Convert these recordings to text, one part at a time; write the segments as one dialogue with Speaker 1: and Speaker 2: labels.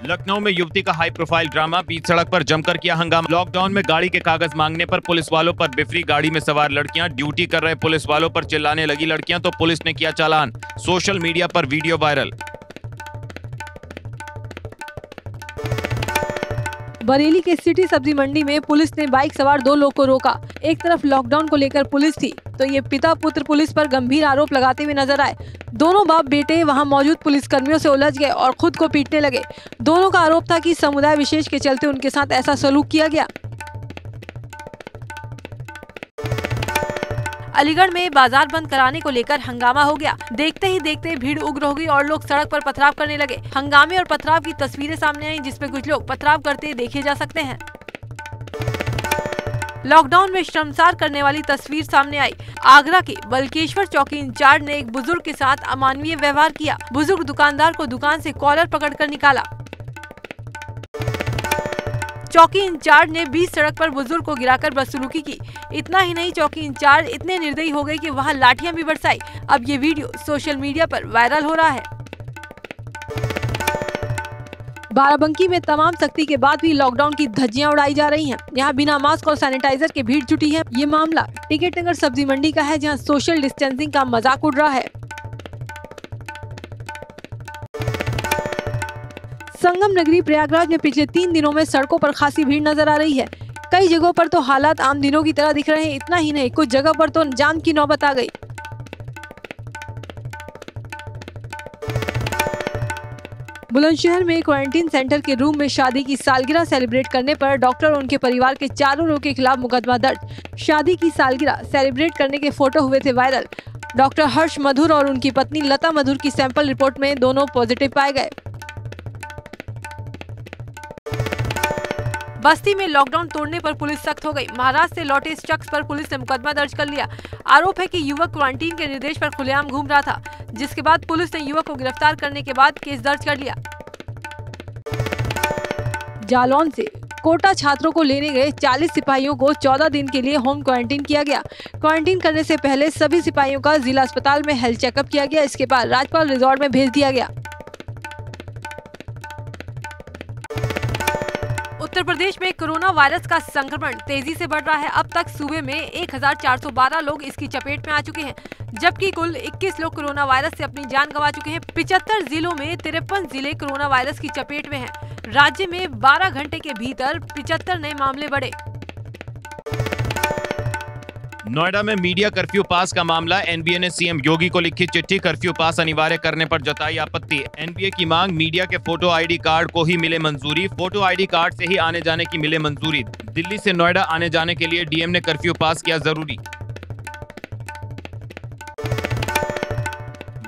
Speaker 1: लखनऊ में युवती का हाई प्रोफाइल ड्रामा, बीच सड़क पर जमकर किया हंगामा। लॉकडाउन में गाड़ी के कागज मांगने पर पुलिस वालों पर बिफरी गाड़ी में सवार लड़कियां। ड्यूटी कर रहे पुलिस वालों पर चिल्लाने लगी लड़कियां तो पुलिस ने किया चालान। सोशल मीडिया पर वीडियो वायरल।
Speaker 2: बरेली के सिटी सब्जी मंडी में पुलिस ने बाइक सवार 2 लोग को रोका। एक तरफ लॉकडाउन को लेकर पुलिस थी तो ये पिता पुत्र पुलिस पर गंभीर आरोप लगाते हुए नजर आए। दोनों बाप बेटे वहां मौजूद पुलिस कर्मियों से उलझ गए और खुद को पीटने लगे। दोनों का आरोप था कि समुदाय विशेष के चलते उनके साथ ऐसा सलूक किया गया। अलीगढ़ में बाजार बंद कराने को लेकर हंगामा हो गया। देखते ही देखते भीड़ उग्र हो गई और लोग सड़क पर पथराव करने लगे। हंगामे और पथराव की तस्वीरें सामने आई जिसमें कुछ लोग पथराव करते देखे जा सकते हैं। लॉकडाउन में शर्मसार करने वाली तस्वीर सामने आई। आगरा के बल्केश्वर चौकी इंचार्ज ने एक बुजुर्ग के साथ अमानवीय व्यवहार किया। बुजुर्ग दुकानदार को दुकान से कॉलर पकड़कर निकाला। चौकी इंचार्ज ने बीच सड़क पर बुजुर्ग को गिराकर बदसलूकी की। इतना ही नहीं, चौकी इंचार्ज इतने निर्दयी हो गए कि वहां लाठियां भी बरसाई। अब ये वीडियो सोशल मीडिया पर वायरल हो रहा है। बाराबंकी में तमाम सख्ती के बाद भी लॉकडाउन की धज्जियां उड़ाई जा रही हैं। यहाँ बिना मास्क और सैनिटाइजर के भीड़ जुटी है। ये मामला टिकट नगर सब्जी मंडी का है जहाँ सोशल डिस्टेंसिंग का मजाक उड़ रहा है। संगम नगरी प्रयागराज में पिछले 3 दिनों में सड़कों पर खासी भीड़ नजर आ रही है। कई जगहों पर तो हालात आम दिनों की तरह दिख रहे हैं। इतना ही नहीं, कुछ जगह पर तो जाम की नौबत आ गई। बुलंदशहर में क्वारंटीन सेंटर के रूम में शादी की सालगिरह सेलिब्रेट करने पर डॉक्टर और उनके परिवार के 4 लोगों के खिलाफ मुकदमा दर्ज। शादी की सालगिरह सेलिब्रेट करने के फोटो हुए थे वायरल। डॉक्टर हर्ष मधुर और उनकी पत्नी लता मधुर की सैंपल रिपोर्ट में दोनों पॉजिटिव पाए गए। बस्ती में लॉकडाउन तोड़ने पर पुलिस सख्त हो गई। महाराष्ट्र से लौटे इस शख्स पर पुलिस ने मुकदमा दर्ज कर लिया। आरोप है कि युवक क्वारंटीन के निर्देश पर खुलेआम घूम रहा था, जिसके बाद पुलिस ने युवक को गिरफ्तार करने के बाद केस दर्ज कर लिया। जालौन से कोटा छात्रों को लेने गए 40 सिपाहियों को 14 दिन के लिए होम क्वारंटीन किया गया। क्वारंटीन करने से पहले सभी सिपाहियों का जिला अस्पताल में हेल्थ चेकअप किया गया। इसके बाद राजपाल रिजॉर्ट में भेज दिया गया। उत्तर प्रदेश में कोरोना वायरस का संक्रमण तेजी से बढ़ रहा है। अब तक सूबे में 1412 लोग इसकी चपेट में आ चुके हैं, जबकि कुल 21 लोग कोरोना वायरस से अपनी जान गंवा चुके हैं। 75 जिलों में 53 जिले कोरोना वायरस की चपेट में हैं। राज्य में 12 घंटे के भीतर 75 नए मामले बढ़े।
Speaker 1: नोएडा में मीडिया कर्फ्यू पास का मामला। एनबीए ने सीएम योगी को लिखी चिट्ठी, कर्फ्यू पास अनिवार्य करने पर जताई आपत्ति। एनबीए की मांग, मीडिया के फोटो आईडी कार्ड को ही मिले मंजूरी। फोटो आईडी कार्ड से ही आने जाने की मिले मंजूरी। दिल्ली से नोएडा आने जाने के लिए डीएम ने कर्फ्यू पास किया जरूरी।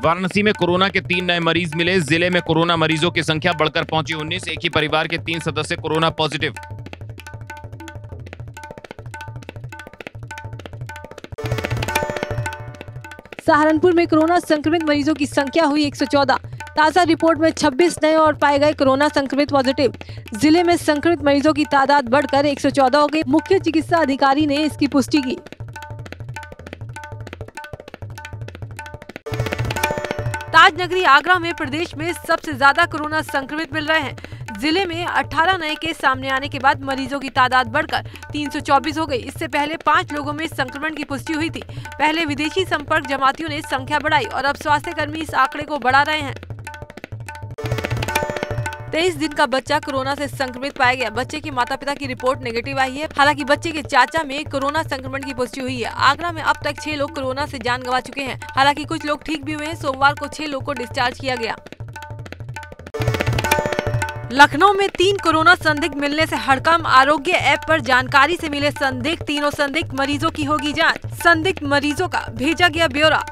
Speaker 1: वाराणसी में कोरोना के 3 नए मरीज मिले। जिले में कोरोना मरीजों की संख्या बढ़कर पहुंची 19। एक ही परिवार के 3 सदस्य कोरोना पॉजिटिव।
Speaker 2: सहारनपुर में कोरोना संक्रमित मरीजों की संख्या हुई 114। ताजा रिपोर्ट में 26 नए और पाए गए कोरोना संक्रमित पॉजिटिव। जिले में संक्रमित मरीजों की तादाद बढ़कर 114 हो गई। मुख्य चिकित्सा अधिकारी ने इसकी पुष्टि की। ताजनगरी आगरा में प्रदेश में सबसे ज्यादा कोरोना संक्रमित मिल रहे हैं। जिले में 18 नए केस सामने आने के बाद मरीजों की तादाद बढ़कर 324 हो गई। इससे पहले 5 लोगों में संक्रमण की पुष्टि हुई थी। पहले विदेशी संपर्क जमातियों ने संख्या बढ़ाई और अब स्वास्थ्य कर्मी इस आंकड़े को बढ़ा रहे हैं। 23 दिन का बच्चा कोरोना से संक्रमित पाया गया। बच्चे के माता पिता की रिपोर्ट नेगेटिव आई है। हालांकि बच्चे के चाचा में कोरोना संक्रमण की पुष्टि हुई है। आगरा में अब तक 6 लोग कोरोना से जान गंवा चुके हैं। हालांकि कुछ लोग ठीक भी हुए हैं। सोमवार को 6 लोग को डिस्चार्ज किया गया। लखनऊ में 3 कोरोना संदिग्ध मिलने से हड़कंप। आरोग्य ऐप पर जानकारी से मिले संदिग्ध। तीनों संदिग्ध मरीजों की होगी जांच। संदिग्ध मरीजों का भेजा गया ब्यौरा।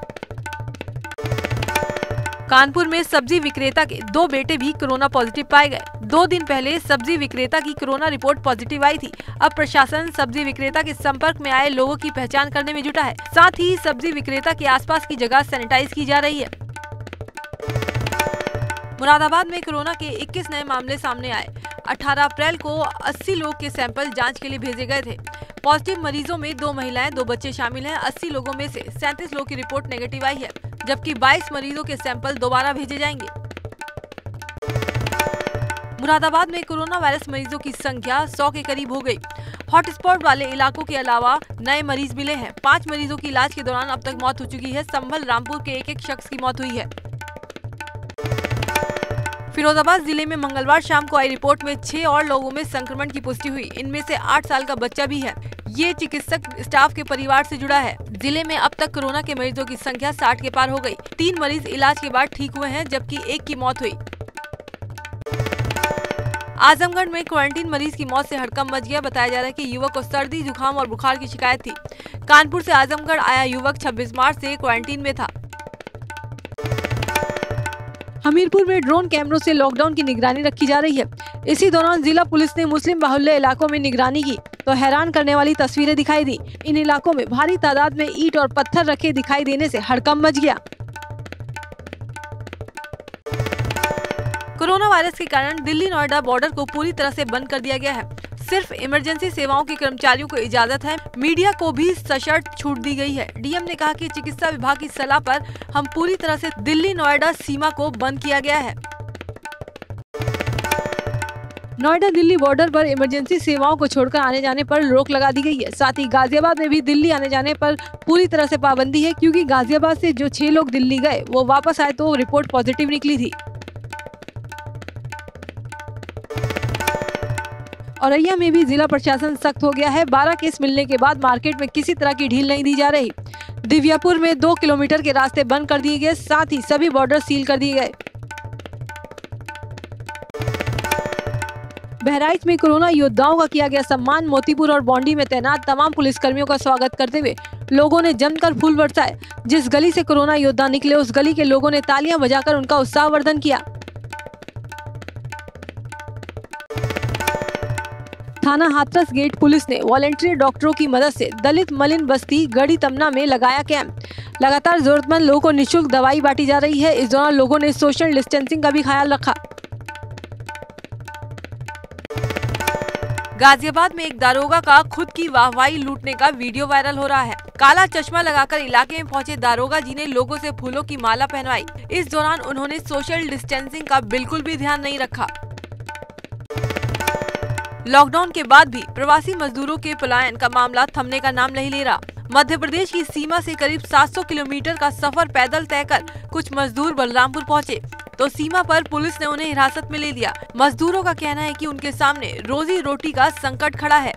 Speaker 2: कानपुर में सब्जी विक्रेता के 2 बेटे भी कोरोना पॉजिटिव पाए गए। 2 दिन पहले सब्जी विक्रेता की कोरोना रिपोर्ट पॉजिटिव आई थी। अब प्रशासन सब्जी विक्रेता के संपर्क में आए लोगों की पहचान करने में जुटा है। साथ ही सब्जी विक्रेता के आसपास की जगह सैनिटाइज की जा रही है। मुरादाबाद में कोरोना के 21 नए मामले सामने आए। 18 अप्रैल को 80 लोग के सैंपल जांच के लिए भेजे गए थे। पॉजिटिव मरीजों में 2 महिलाएं, 2 बच्चे शामिल हैं। 80 लोगों में से 37 लोगों की रिपोर्ट नेगेटिव आई है, जबकि 22 मरीजों के सैंपल दोबारा भेजे जाएंगे। मुरादाबाद में कोरोना वायरस मरीजों की संख्या 100 के करीब हो गई। हॉटस्पॉट वाले इलाकों के अलावा नए मरीज मिले हैं। 5 मरीजों की इलाज के दौरान अब तक मौत हो चुकी है। संभल रामपुर के एक शख्स की मौत हुई है। फिरोजाबाद जिले में मंगलवार शाम को आई रिपोर्ट में 6 और लोगों में संक्रमण की पुष्टि हुई। इनमें से 8 साल का बच्चा भी है। ये चिकित्सक स्टाफ के परिवार से जुड़ा है। जिले में अब तक कोरोना के मरीजों की संख्या 60 के पार हो गई। 3 मरीज इलाज के बाद ठीक हुए हैं, जबकि 1 की मौत हुई। आजमगढ़ में क्वारंटीन मरीज की मौत से हड़कंप मच गया। बताया जा रहा है कि युवक को सर्दी, जुकाम और बुखार की शिकायत थी। कानपुर से आजमगढ़ आया युवक 26 मार्च से क्वारंटीन में था। हमीरपुर में ड्रोन कैमरों से लॉकडाउन की निगरानी रखी जा रही है। इसी दौरान जिला पुलिस ने मुस्लिम बाहुल्य इलाकों में निगरानी की तो हैरान करने वाली तस्वीरें दिखाई दी। इन इलाकों में भारी तादाद में ईंट और पत्थर रखे दिखाई देने से हड़कंप मच गया। कोरोना वायरस के कारण दिल्ली नोएडा बॉर्डर को पूरी तरह से बंद कर दिया गया है। सिर्फ इमरजेंसी सेवाओं के कर्मचारियों को इजाजत है। मीडिया को भी सशर्त छूट दी गई है। डीएम ने कहा कि चिकित्सा विभाग की सलाह पर हम पूरी तरह से दिल्ली नोएडा सीमा को बंद किया गया है। नोएडा दिल्ली बॉर्डर पर इमरजेंसी सेवाओं को छोड़कर आने जाने पर रोक लगा दी गई है। साथ ही गाजियाबाद में भी दिल्ली आने जाने पर पूरी तरह से पाबंदी है, क्योंकि गाजियाबाद से जो 6 लोग दिल्ली गए वो वापस आए तो रिपोर्ट पॉजिटिव निकली थी। औरैया में भी जिला प्रशासन सख्त हो गया है। 12 केस मिलने के बाद मार्केट में किसी तरह की ढील नहीं दी जा रही। दिव्यापुर में 2 किलोमीटर के रास्ते बंद कर दिए गए। साथ ही सभी बॉर्डर सील कर दिए गए। बहराइच में कोरोना योद्धाओं का किया गया सम्मान। मोतीपुर और बौंडी में तैनात तमाम पुलिसकर्मियों का स्वागत करते हुए लोगों ने जमकर फूल बरसाए। जिस गली से कोरोना योद्धा निकले उस गली के लोगों ने तालियां बजाकर उनका उत्साहवर्धन किया। थाना हाथरस गेट पुलिस ने वॉलंटियर डॉक्टरों की मदद से दलित मलिन बस्ती गढ़ी तमना में लगाया कैंप। लगातार जरूरतमंद लोगों को निःशुल्क दवाई बांटी जा रही है। इस दौरान लोगों ने सोशल डिस्टेंसिंग का भी ख्याल रखा। गाजियाबाद में एक दारोगा का खुद की वाहवाही लूटने का वीडियो वायरल हो रहा है। काला चश्मा लगाकर इलाके में पहुंचे दारोगा जी ने लोगों से फूलों की माला पहनवाई। इस दौरान उन्होंने सोशल डिस्टेंसिंग का बिल्कुल भी ध्यान नहीं रखा। लॉकडाउन के बाद भी प्रवासी मजदूरों के पलायन का मामला थमने का नाम नहीं ले रहा। मध्य प्रदेश की सीमा से करीब 700 किलोमीटर का सफर पैदल तय कर कुछ मजदूर बलरामपुर पहुंचे तो सीमा पर पुलिस ने उन्हें हिरासत में ले लिया। मजदूरों का कहना है कि उनके सामने रोजी रोटी का संकट खड़ा है।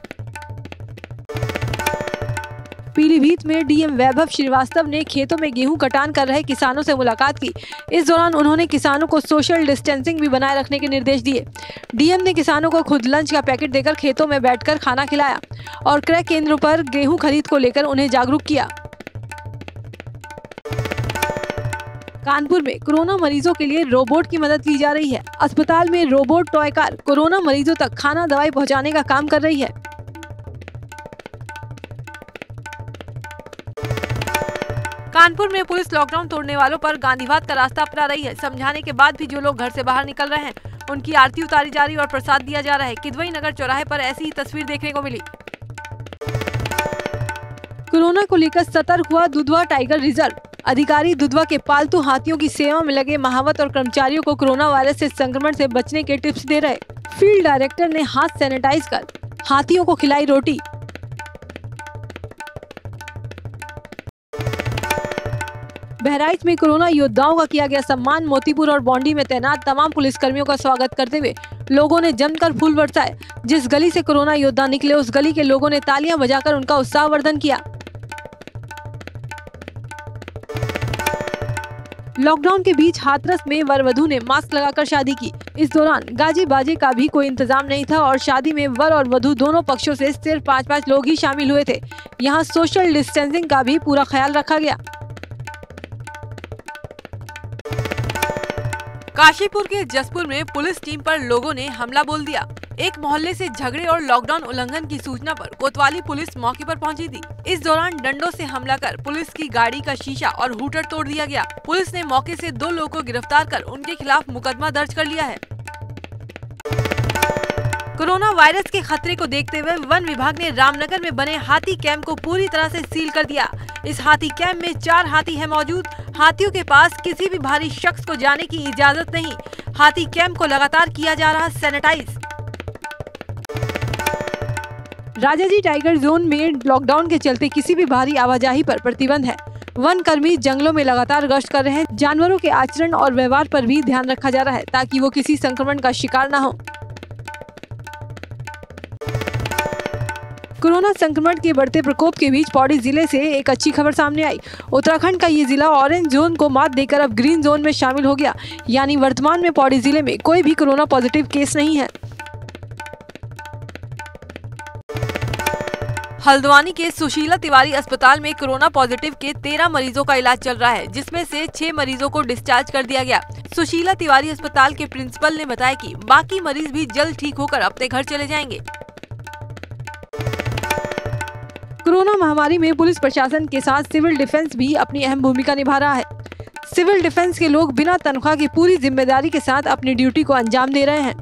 Speaker 2: पीलीभीत में डीएम वैभव श्रीवास्तव ने खेतों में गेहूं कटान कर रहे किसानों से मुलाकात की। इस दौरान उन्होंने किसानों को सोशल डिस्टेंसिंग भी बनाए रखने के निर्देश दिए। डीएम ने किसानों को खुद लंच का पैकेट देकर खेतों में बैठकर खाना खिलाया और क्रय केंद्रों पर गेहूं खरीद को लेकर उन्हें जागरूक किया। कानपुर में कोरोना मरीजों के लिए रोबोट की मदद ली जा रही है। अस्पताल में रोबोट टॉय कार कोरोना मरीजों तक खाना दवाई पहुंचाने का काम कर रही है। कानपुर में पुलिस लॉकडाउन तोड़ने वालों पर गांधीवाद का रास्ता अपना रही है। समझाने के बाद भी जो लोग घर से बाहर निकल रहे हैं उनकी आरती उतारी जा रही और प्रसाद दिया जा रहा है। किदवई नगर चौराहे पर ऐसी ही तस्वीर देखने को मिली। कोरोना को लेकर सतर्क हुआ दुधवा टाइगर रिजर्व। अधिकारी दुधवा के पालतू हाथियों की सेवा में लगे महावत और कर्मचारियों को कोरोना वायरस से संक्रमण से बचने के टिप्स दे रहे। फील्ड डायरेक्टर ने हाथ सैनिटाइज कर हाथियों को खिलाई रोटी। बहराइच में कोरोना योद्धाओं का किया गया सम्मान। मोतीपुर और बौंडी में तैनात तमाम पुलिसकर्मियों का स्वागत करते हुए लोगों ने जमकर फूल बरसाए। जिस गली से कोरोना योद्धा निकले उस गली के लोगों ने तालियां बजाकर उनका उत्साहवर्धन किया। लॉकडाउन के बीच हाथरस में वर वधू ने मास्क लगाकर शादी की। इस दौरान गाजे बाजे का भी कोई इंतजाम नहीं था और शादी में वर और वधू दोनों पक्षों से सिर्फ 5-5 लोग ही शामिल हुए थे। यहाँ सोशल डिस्टेंसिंग का भी पूरा ख्याल रखा गया। काशीपुर के जसपुर में पुलिस टीम पर लोगों ने हमला बोल दिया। एक मोहल्ले से झगड़े और लॉकडाउन उल्लंघन की सूचना पर कोतवाली पुलिस मौके पर पहुंची थी। इस दौरान डंडों से हमला कर पुलिस की गाड़ी का शीशा और हूटर तोड़ दिया गया। पुलिस ने मौके से 2 लोगों को गिरफ्तार कर उनके खिलाफ मुकदमा दर्ज कर लिया है। कोरोना वायरस के खतरे को देखते हुए वन विभाग ने रामनगर में बने हाथी कैंप को पूरी तरह से सील कर दिया। इस हाथी कैंप में 4 हाथी है मौजूद। हाथियों के पास किसी भी भारी शख्स को जाने की इजाजत नहीं। हाथी कैंप को लगातार किया जा रहा सैनिटाइज। राजाजी टाइगर जोन में लॉकडाउन के चलते किसी भी भारी आवाजाही पर प्रतिबंध है। वन कर्मी जंगलों में लगातार गश्त कर रहे हैं। जानवरों के आचरण और व्यवहार पर भी ध्यान रखा जा रहा है ताकि वो किसी संक्रमण का शिकार न हो। कोरोना संक्रमण के बढ़ते प्रकोप के बीच पौड़ी जिले से एक अच्छी खबर सामने आई। उत्तराखंड का ये जिला ऑरेंज जोन को मात देकर अब ग्रीन जोन में शामिल हो गया, यानी वर्तमान में पौड़ी जिले में कोई भी कोरोना पॉजिटिव केस नहीं है। हल्द्वानी के सुशीला तिवारी अस्पताल में कोरोना पॉजिटिव के 13 मरीजों का इलाज चल रहा है, जिसमें से 6 मरीजों को डिस्चार्ज कर दिया गया। सुशीला तिवारी अस्पताल के प्रिंसिपल ने बताया कि बाकी मरीज भी जल्द ठीक होकर अपने घर चले जाएंगे। कोरोना महामारी में पुलिस प्रशासन के साथ सिविल डिफेंस भी अपनी अहम भूमिका निभा रहा है। सिविल डिफेंस के लोग बिना तनख्वाह की पूरी जिम्मेदारी के साथ अपनी ड्यूटी को अंजाम दे रहे हैं।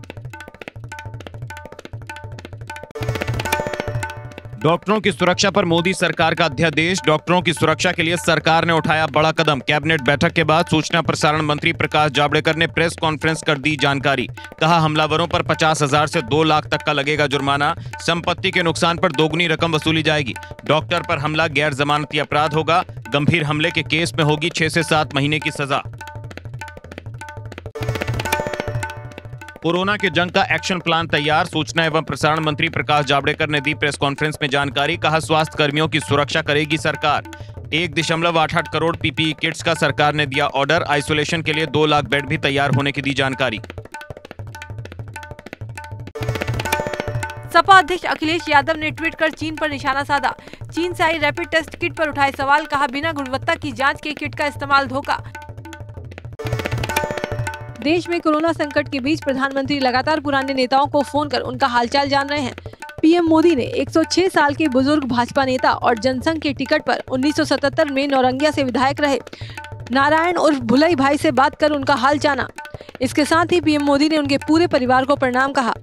Speaker 1: डॉक्टरों की सुरक्षा पर मोदी सरकार का अध्यादेश। डॉक्टरों की सुरक्षा के लिए सरकार ने उठाया बड़ा कदम। कैबिनेट बैठक के बाद सूचना प्रसारण मंत्री प्रकाश जावड़ेकर ने प्रेस कॉन्फ्रेंस कर दी जानकारी। कहा, हमलावरों पर 50,000 से 2 लाख तक का लगेगा जुर्माना। संपत्ति के नुकसान पर दोगुनी रकम वसूली जाएगी। डॉक्टर पर हमला गैर जमानती अपराध होगा। गंभीर हमले के केस में होगी 6 से 7 महीने की सजा। कोरोना के जंग का एक्शन प्लान तैयार। सूचना एवं प्रसारण मंत्री प्रकाश जावड़ेकर ने दी प्रेस कॉन्फ्रेंस में जानकारी। कहा, स्वास्थ्य कर्मियों की सुरक्षा करेगी सरकार। 1.88 करोड़ पीपीई किट्स का सरकार ने दिया ऑर्डर। आइसोलेशन के लिए 2 लाख बेड भी तैयार होने की दी जानकारी।
Speaker 2: सपा अध्यक्ष अखिलेश यादव ने ट्वीट कर चीन पर निशाना साधा। चीन से आई रैपिड टेस्ट किट पर उठाए सवाल। कहा, बिना गुणवत्ता की जांच के किट का इस्तेमाल धोखा। देश में कोरोना संकट के बीच प्रधानमंत्री लगातार पुराने नेताओं को फोन कर उनका हालचाल जान रहे हैं। पीएम मोदी ने 106 साल के बुजुर्ग भाजपा नेता और जनसंघ के टिकट पर 1977 में नौरंगिया से विधायक रहे नारायण उर्फ भुलई भाई से बात कर उनका हाल जाना। इसके साथ ही पीएम मोदी ने उनके पूरे परिवार को प्रणाम कहा।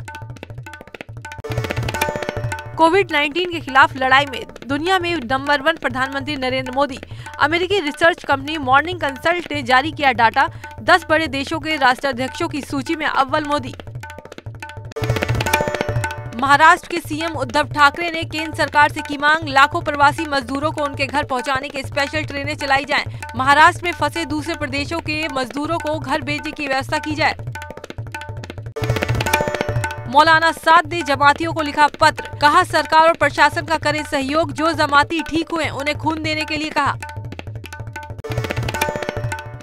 Speaker 2: कोविड-19 के खिलाफ लड़ाई में दुनिया में नंबर 1 प्रधानमंत्री नरेंद्र मोदी। अमेरिकी रिसर्च कंपनी मॉर्निंग कंसल्ट ने जारी किया डाटा। 10 बड़े देशों के राष्ट्राध्यक्षों की सूची में अव्वल मोदी। महाराष्ट्र के सीएम उद्धव ठाकरे ने केंद्र सरकार से की मांग। लाखों प्रवासी मजदूरों को उनके घर पहुंचाने के स्पेशल ट्रेनें चलाई जाएं। महाराष्ट्र में फंसे दूसरे प्रदेशों के मजदूरों को घर भेजने की व्यवस्था की जाए। मौलाना साद ने जमातियों को लिखा पत्र। कहा, सरकार और प्रशासन का करें सहयोग। जो जमाती ठीक हुए उन्हें खून देने के लिए कहा।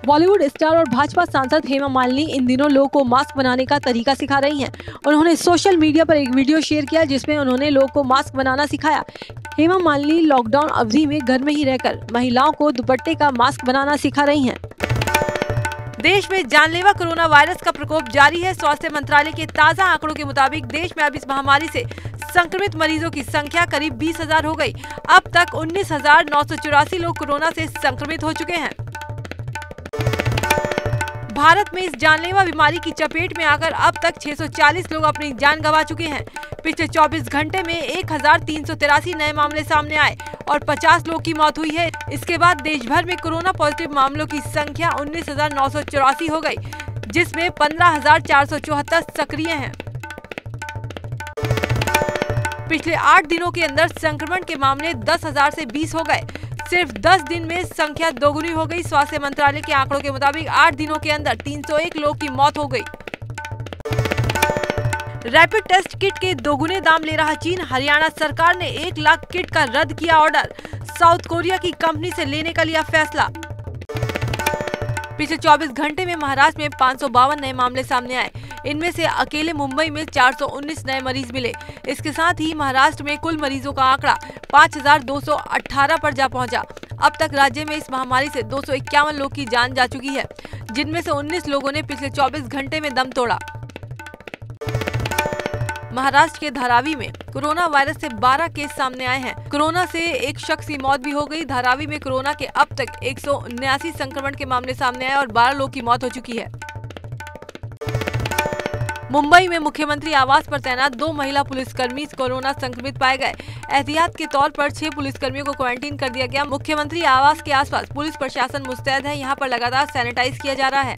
Speaker 2: बॉलीवुड स्टार और भाजपा सांसद हेमा मालिनी इन दिनों लोगों को मास्क बनाने का तरीका सिखा रही हैं। उन्होंने सोशल मीडिया पर एक वीडियो शेयर किया जिसमें उन्होंने लोगों को मास्क बनाना सिखाया। हेमा मालिनी लॉकडाउन अवधि में घर में ही रहकर महिलाओं को दुपट्टे का मास्क बनाना सिखा रही हैं। देश में जानलेवा कोरोना वायरस का प्रकोप जारी है। स्वास्थ्य मंत्रालय के ताज़ा आंकड़ों के मुताबिक देश में अब इस महामारी से संक्रमित मरीजों की संख्या करीब 20,000 हो गई। अब तक 19,984 लोग कोरोना से संक्रमित हो चुके हैं। भारत में इस जानलेवा बीमारी की चपेट में आकर अब तक 640 लोग अपनी जान गंवा चुके हैं। पिछले 24 घंटे में 1,383 नए मामले सामने आए और 50 लोग की मौत हुई है। इसके बाद देश भर में कोरोना पॉजिटिव मामलों की संख्या 19,984 हो गई, जिसमें 15,474 सक्रिय हैं। पिछले 8 दिनों के अंदर संक्रमण के मामले 10,000 से 20 हो गए। सिर्फ 10 दिन में संख्या दोगुनी हो गई। स्वास्थ्य मंत्रालय के आंकड़ों के मुताबिक 8 दिनों के अंदर 301 लोग की मौत हो गई। रैपिड टेस्ट किट के दोगुने दाम ले रहा चीन। हरियाणा सरकार ने 1 लाख किट का रद्द किया ऑर्डर। साउथ कोरिया की कंपनी से लेने का लिया फैसला। पिछले 24 घंटे में महाराष्ट्र में 552 नए मामले सामने आए। इनमें से अकेले मुंबई में 419 नए मरीज मिले। इसके साथ ही महाराष्ट्र में कुल मरीजों का आंकड़ा 5,218 पर जा पहुंचा। अब तक राज्य में इस महामारी से 251 लोग की जान जा चुकी है, जिनमें से 19 लोगों ने पिछले 24 घंटे में दम तोड़ा। महाराष्ट्र के धारावी में कोरोना वायरस से 12 केस सामने आए हैं। कोरोना से एक शख्स की मौत भी हो गई। धारावी में कोरोना के अब तक 179 संक्रमण के मामले सामने आए और 12 लोग की मौत हो चुकी है। मुंबई में मुख्यमंत्री आवास पर तैनात 2 महिला पुलिसकर्मी कोरोना संक्रमित पाए गए। एहतियात के तौर पर 6 पुलिसकर्मियों को क्वारंटीन कर दिया गया। मुख्यमंत्री आवास के आसपास पुलिस प्रशासन मुस्तैद है। यहाँ पर लगातार सैनिटाइज किया जा रहा है।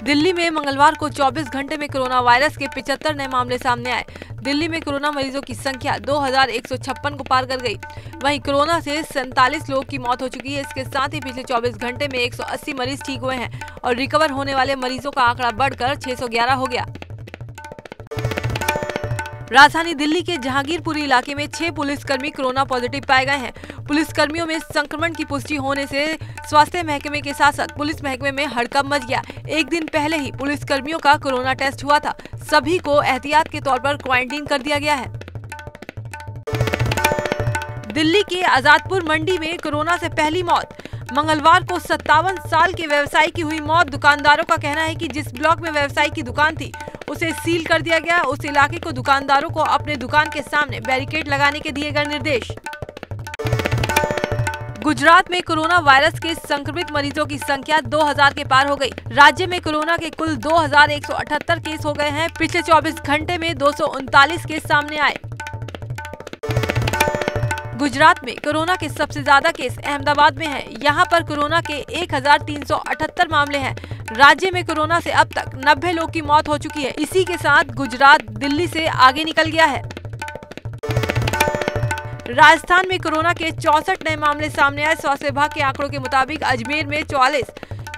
Speaker 2: दिल्ली में मंगलवार को 24 घंटे में कोरोना वायरस के 75 नए मामले सामने आए। दिल्ली में कोरोना मरीजों की संख्या 2156 को पार कर गई। वहीं कोरोना से 47 लोगों की मौत हो चुकी है। इसके साथ ही पिछले 24 घंटे में 180 मरीज ठीक हुए हैं और रिकवर होने वाले मरीजों का आंकड़ा बढ़कर 611 हो गया। राजधानी दिल्ली के जहांगीरपुरी इलाके में 6 पुलिसकर्मी कोरोना पॉजिटिव पाए गए हैं। पुलिसकर्मियों में संक्रमण की पुष्टि होने से स्वास्थ्य महकमे के साथ साथ पुलिस महकमे में हड़कंप मच गया। एक दिन पहले ही पुलिसकर्मियों का कोरोना टेस्ट हुआ था। सभी को एहतियात के तौर पर क्वारंटीन कर दिया गया है। दिल्ली के आजादपुर मंडी में कोरोना से पहली मौत। मंगलवार को 57 साल के व्यवसायी की हुई मौत। दुकानदारों का कहना है कि जिस ब्लॉक में व्यवसायी की दुकान थी उसे सील कर दिया गया। उस इलाके को दुकानदारों को अपने दुकान के सामने बैरिकेड लगाने के दिए गए निर्देश। गुजरात में कोरोना वायरस के संक्रमित मरीजों की संख्या 2000 के पार हो गई। राज्य में कोरोना के कुल 2178 केस हो गए हैं। पिछले 24 घंटे में 239 केस सामने आए। गुजरात में कोरोना के सबसे ज्यादा केस अहमदाबाद में हैं। यहां पर कोरोना के 1378 मामले हैं। राज्य में कोरोना से अब तक 90 लोगों की मौत हो चुकी है। इसी के साथ गुजरात दिल्ली से आगे निकल गया है। राजस्थान में कोरोना के 64 नए मामले सामने आए। स्वास्थ्य विभाग के आंकड़ों के मुताबिक अजमेर में 44,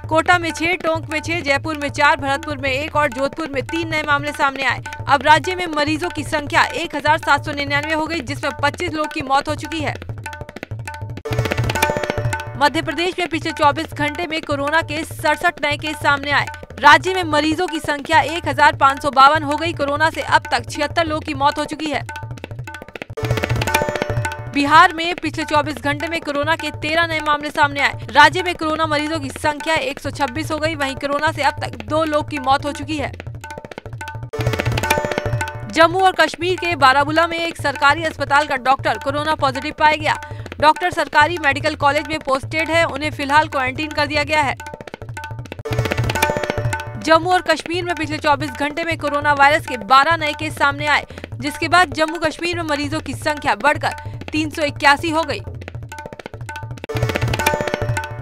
Speaker 2: कोटा में 6, टोंक में 6, जयपुर में 4, भरतपुर में 1 और जोधपुर में 3 नए मामले सामने आए। अब राज्य में मरीजों की संख्या 1799 हो गई, जिसमें 25 लोगों की मौत हो चुकी है। मध्य प्रदेश में पिछले 24 घंटे में कोरोना के 67 नए केस सामने आए। राज्य में मरीजों की संख्या 1552 हो गई। कोरोना से अब तक 76 लोगों की मौत हो चुकी है। बिहार में पिछले 24 घंटे में कोरोना के 13 नए मामले सामने आए। राज्य में कोरोना मरीजों की संख्या 126 हो गई। वहीं कोरोना से अब तक 2 लोगों की मौत हो चुकी है। जम्मू और कश्मीर के बारामूला में एक सरकारी अस्पताल का डॉक्टर कोरोना पॉजिटिव पाया गया। डॉक्टर सरकारी मेडिकल कॉलेज में पोस्टेड है। उन्हें फिलहाल क्वारंटीन कर दिया गया है। जम्मू और कश्मीर में पिछले 24 घंटे में कोरोना वायरस के 12 नए केस सामने आए, जिसके बाद जम्मू कश्मीर में मरीजों की संख्या बढ़कर 381 हो गई।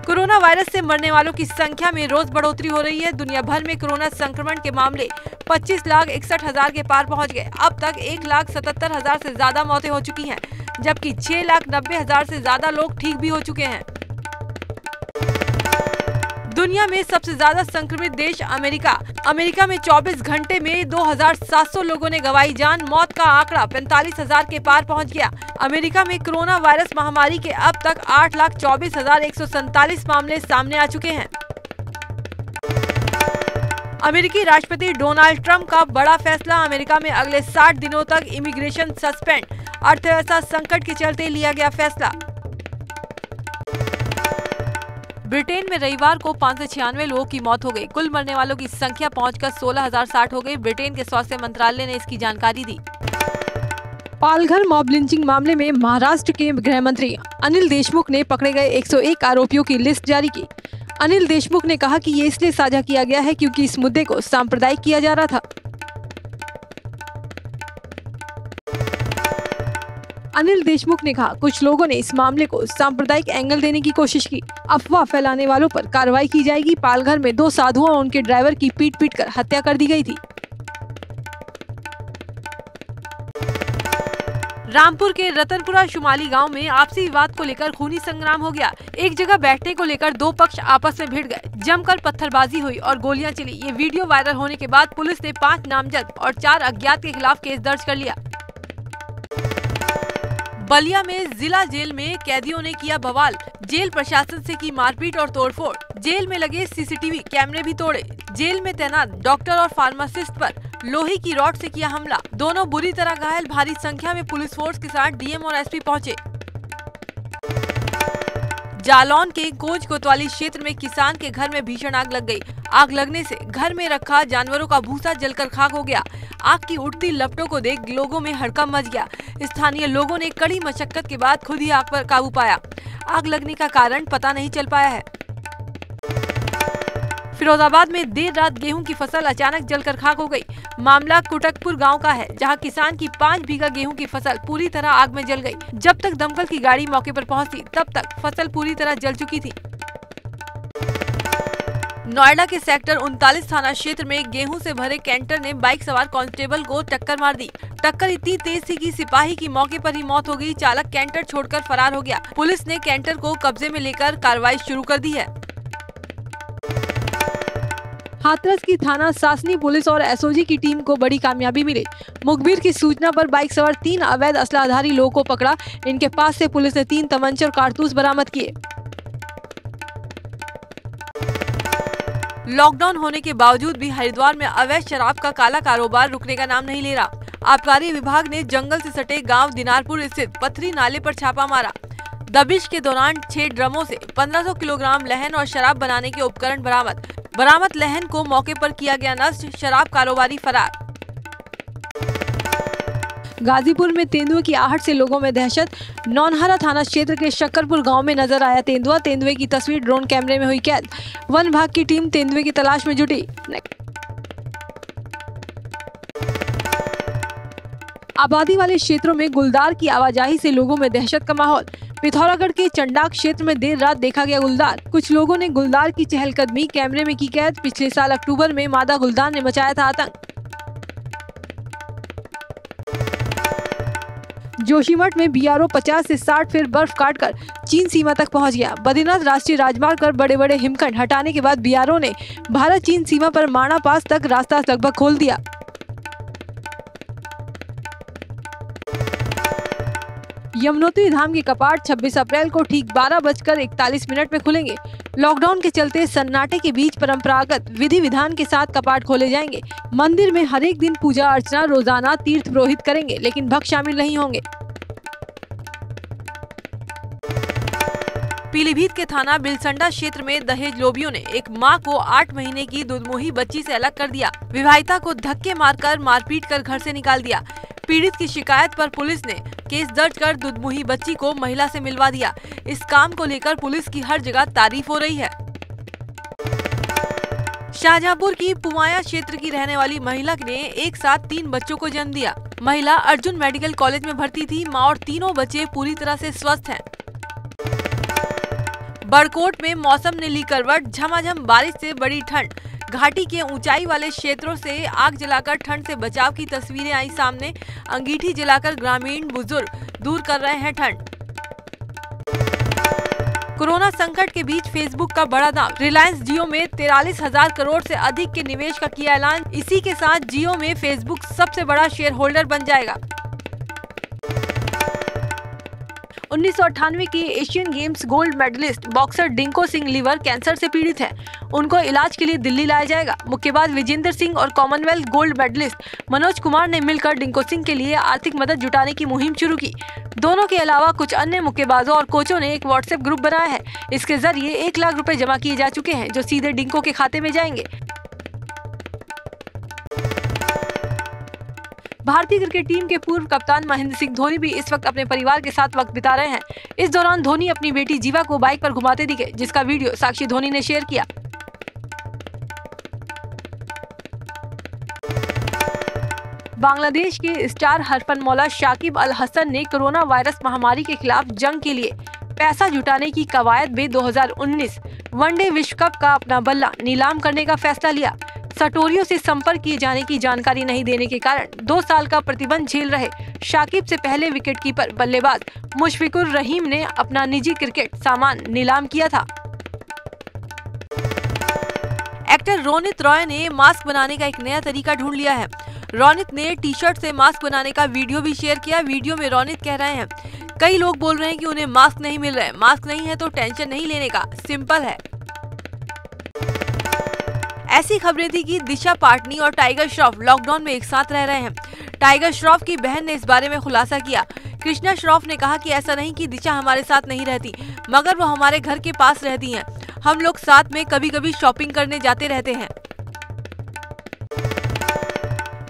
Speaker 2: कोरोना वायरस से मरने वालों की संख्या में रोज बढ़ोतरी हो रही है। दुनिया भर में कोरोना संक्रमण के मामले 25,61,000 के पार पहुंच गए। अब तक 1,77,000 से ज्यादा मौतें हो चुकी हैं, जबकि 6,90,000 से ज्यादा लोग ठीक भी हो चुके हैं। दुनिया में सबसे ज्यादा संक्रमित देश अमेरिका में 24 घंटे में 2700 लोगों ने गंवाई जान। मौत का आंकड़ा 45,000 के पार पहुंच गया। अमेरिका में कोरोना वायरस महामारी के अब तक 8,24,147 मामले सामने आ चुके हैं। अमेरिकी राष्ट्रपति डोनाल्ड ट्रंप का बड़ा फैसला। अमेरिका में अगले 60 दिनों तक इमिग्रेशन सस्पेंड। अर्थव्यवस्था संकट के चलते लिया गया फैसला। ब्रिटेन में रविवार को 596 लोगों की मौत हो गई। कुल मरने वालों की संख्या पहुंचकर 16,060 हो गई। ब्रिटेन के स्वास्थ्य मंत्रालय ने इसकी जानकारी दी। पालघर मॉब लिंचिंग मामले में महाराष्ट्र के गृह मंत्री अनिल देशमुख ने पकड़े गए 101 आरोपियों की लिस्ट जारी की। अनिल देशमुख ने कहा कि ये इसलिए साझा किया गया है क्योंकि इस मुद्दे को सांप्रदायिक किया जा रहा था। अनिल देशमुख ने कहा, कुछ लोगों ने इस मामले को सांप्रदायिक एंगल देने की कोशिश की। अफवाह फैलाने वालों पर कार्रवाई की जाएगी। पालघर में 2 साधुओं और उनके ड्राइवर की पीट कर हत्या कर दी गई थी। रामपुर के रतनपुरा शुमाली गांव में आपसी विवाद को लेकर खूनी संग्राम हो गया। एक जगह बैठने को लेकर 2 पक्ष आपस में भिड़ गए। जमकर पत्थरबाजी हुई और गोलियां चली। ये वीडियो वायरल होने के बाद पुलिस ने 5 नामजद और 4 अज्ञात के खिलाफ केस दर्ज कर लिया। बलिया में जिला जेल में कैदियों ने किया बवाल। जेल प्रशासन से की मारपीट और तोड़फोड़। जेल में लगे सीसीटीवी कैमरे भी तोड़े। जेल में तैनात डॉक्टर और फार्मासिस्ट पर लोहे की रॉड से किया हमला। दोनों बुरी तरह घायल। भारी संख्या में पुलिस फोर्स के साथ डीएम और एसपी पहुंचे। जालौन के कोच कोतवाली क्षेत्र में किसान के घर में भीषण आग लग गई। आग लगने से घर में रखा जानवरों का भूसा जलकर खाक हो गया। आग की उठती लपटों को देख लोगों में हड़कंप मच गया। स्थानीय लोगों ने कड़ी मशक्कत के बाद खुद ही आग पर काबू पाया। आग लगने का कारण पता नहीं चल पाया है। फिरोजाबाद में देर रात गेहूं की फसल अचानक जलकर खाक हो गई। मामला कुटकपुर गांव का है, जहां किसान की 5 बीघा गेहूं की फसल पूरी तरह आग में जल गई। जब तक दमकल की गाड़ी मौके पर पहुंची, तब तक फसल पूरी तरह जल चुकी थी। नोएडा के सेक्टर 39 थाना क्षेत्र में गेहूं से भरे कैंटर ने बाइक सवार कांस्टेबल को टक्कर मार दी। टक्कर इतनी तेज थी कि सिपाही की मौके पर ही मौत हो गई। चालक कैंटर छोड़कर फरार हो गया। पुलिस ने कैंटर को कब्जे में लेकर कार्रवाई शुरू कर दी है। हाथरस की थाना सासनी पुलिस और एसओजी की टीम को बड़ी कामयाबी मिली। मुखबिर की सूचना पर बाइक सवार 3 अवैध असलाधारी लोगों को पकड़ा। इनके पास से पुलिस ने 3 तमंचे और कारतूस बरामद किए। लॉकडाउन होने के बावजूद भी हरिद्वार में अवैध शराब का काला कारोबार रुकने का नाम नहीं ले रहा। आबकारी विभाग ने जंगल से सटे गांव दिनारपुर स्थित पथरी नाले पर छापा मारा। दबिश के दौरान 6 ड्रमों से 1500 किलोग्राम लहन और शराब बनाने के उपकरण बरामद लहन को मौके पर किया गया नष्ट। शराब कारोबारी फरार। गाजीपुर में तेंदुए की आहट से लोगों में दहशत। नौनहरा थाना क्षेत्र के शक्करपुर गांव में नजर आया तेंदुआ। तेंदुए की तस्वीर ड्रोन कैमरे में हुई कैद। वन विभाग की टीम तेंदुए की तलाश में जुटी। आबादी वाले क्षेत्रों में गुलदार की आवाजाही से लोगों में दहशत का माहौल। पिथौरागढ़ के चंडाक क्षेत्र में देर रात देखा गया गुलदार। कुछ लोगों ने गुलदार की चहलकदमी कैमरे में की कैद। पिछले साल अक्टूबर में मादा गुलदार ने मचाया था आतंक। जोशीमठ में बीआरओ 50 से 60 फीट बर्फ काटकर चीन सीमा तक पहुंच गया। बद्रीनाथ राष्ट्रीय राजमार्ग पर बड़े बड़े हिमखंड हटाने के बाद बीआरओ ने भारत चीन सीमा पर माणा पास तक रास्ता लगभग खोल दिया। यमुनोत्री धाम के कपाट 26 अप्रैल को ठीक 12:41 में खुलेंगे। लॉकडाउन के चलते सन्नाटे के बीच परंपरागत विधि विधान के साथ कपाट खोले जाएंगे। मंदिर में हर एक दिन पूजा अर्चना रोजाना तीर्थ पुरोहित करेंगे, लेकिन भक्त शामिल नहीं होंगे। पीलीभीत के थाना बिलसंडा क्षेत्र में दहेज लोभियों ने एक मां को 8 महीने की दुधमुही बच्ची से अलग कर दिया। विवाहिता को धक्के मारकर मारपीट कर घर से निकाल दिया। पीड़ित की शिकायत पर पुलिस ने केस दर्ज कर दुधमुही बच्ची को महिला से मिलवा दिया। इस काम को लेकर पुलिस की हर जगह तारीफ हो रही है। शाहजहांपुर की पुमाया क्षेत्र की रहने वाली महिला ने एक साथ 3 बच्चों को जन्म दिया। महिला अर्जुन मेडिकल कॉलेज में भर्ती थी। मां और तीनों बच्चे पूरी तरह से स्वस्थ हैं। बड़कोट में मौसम ने ली करवट। झमाझम बारिश से बड़ी ठंड। घाटी के ऊंचाई वाले क्षेत्रों से आग जलाकर ठंड से बचाव की तस्वीरें आई सामने। अंगीठी जलाकर ग्रामीण बुजुर्ग दूर कर रहे हैं ठंड। कोरोना संकट के बीच फेसबुक का बड़ा दाम। रिलायंस जियो में 43,000 करोड़ से अधिक के निवेश का किया ऐलान। इसी के साथ जियो में फेसबुक सबसे बड़ा शेयर होल्डर बन जाएगा। 1998 के Asian Games gold medalist boxer Dingko Singh liver cancer से पीड़ित है। उनको इलाज के लिए दिल्ली लाया जाएगा। मुक्केबाज विजेंद्र सिंह और Commonwealth gold medallist Manoj Kumar ने मिलकर डिंको सिंह के लिए आर्थिक मदद जुटाने की मुहिम शुरू की। दोनों के अलावा कुछ अन्य मुक्केबाजों और कोचों ने एक व्हाट्सएप ग्रुप बनाया है। इसके जरिए 1 लाख रुपए जमा किए जा चुके हैं, जो सीधे डिंको के खाते में जाएंगे। भारतीय क्रिकेट टीम के पूर्व कप्तान महेंद्र सिंह धोनी भी इस वक्त अपने परिवार के साथ वक्त बिता रहे हैं। इस दौरान धोनी अपनी बेटी जीवा को बाइक पर घुमाते दिखे, जिसका वीडियो साक्षी धोनी ने शेयर किया। बांग्लादेश के स्टार हरफनमौला शाकिब अल हसन ने कोरोना वायरस महामारी के खिलाफ जंग के लिए पैसा जुटाने की कवायद में 2019 वनडे विश्व कप का अपना बल्ला नीलाम करने का फैसला लिया। सटोरियों से संपर्क किए जाने की जानकारी नहीं देने के कारण 2 साल का प्रतिबंध झेल रहे शाकिब से पहले विकेटकीपर बल्लेबाज मुशफिकुर रहीम ने अपना निजी क्रिकेट सामान नीलाम किया था। एक्टर रोनित रॉय ने मास्क बनाने का एक नया तरीका ढूंढ लिया है। रोनित ने टी शर्ट से मास्क बनाने का वीडियो भी शेयर किया। वीडियो में रोनित कह रहे हैं, कई लोग बोल रहे हैं कि उन्हें मास्क नहीं मिल रहे। मास्क नहीं है तो टेंशन नहीं लेने का, सिंपल है। ऐसी खबरें थी कि दिशा पाटनी और टाइगर श्रॉफ लॉकडाउन में एक साथ रह रहे हैं। टाइगर श्रॉफ की बहन ने इस बारे में खुलासा किया। कृष्णा श्रॉफ ने कहा कि ऐसा नहीं कि दिशा हमारे साथ नहीं रहती, मगर वो हमारे घर के पास रहती हैं। हम लोग साथ में कभी कभी शॉपिंग करने जाते रहते हैं।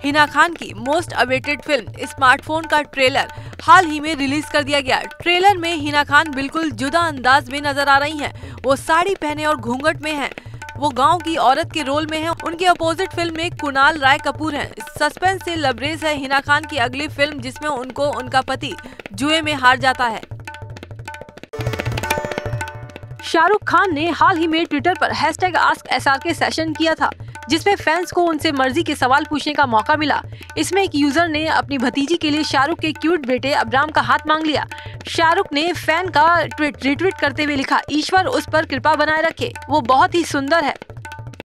Speaker 2: हिना खान की मोस्ट अवेटेड फिल्म स्मार्टफोन का ट्रेलर हाल ही में रिलीज कर दिया गया। ट्रेलर में हिना खान बिल्कुल जुदा अंदाज में नजर आ रही हैं। वो साड़ी पहने और घूंघट में हैं। वो गांव की औरत के रोल में हैं। उनके अपोजिट फिल्म में कुणाल राय कपूर हैं। सस्पेंस से लबरेज है हिना खान की अगली फिल्म, जिसमें उनको उनका पति जुए में हार जाता है। शाहरुख खान ने हाल ही में ट्विटर पर #AskSRK सेशन किया था, जिसमें फैंस को उनसे मर्जी के सवाल पूछने का मौका मिला। इसमें एक यूजर ने अपनी भतीजी के लिए शाहरुख के क्यूट बेटे अब्राम का हाथ मांग लिया। शाहरुख ने फैन का ट्वीट रिट्वीट करते हुए लिखा, ईश्वर उस पर कृपा बनाए रखे, वो बहुत ही सुंदर है।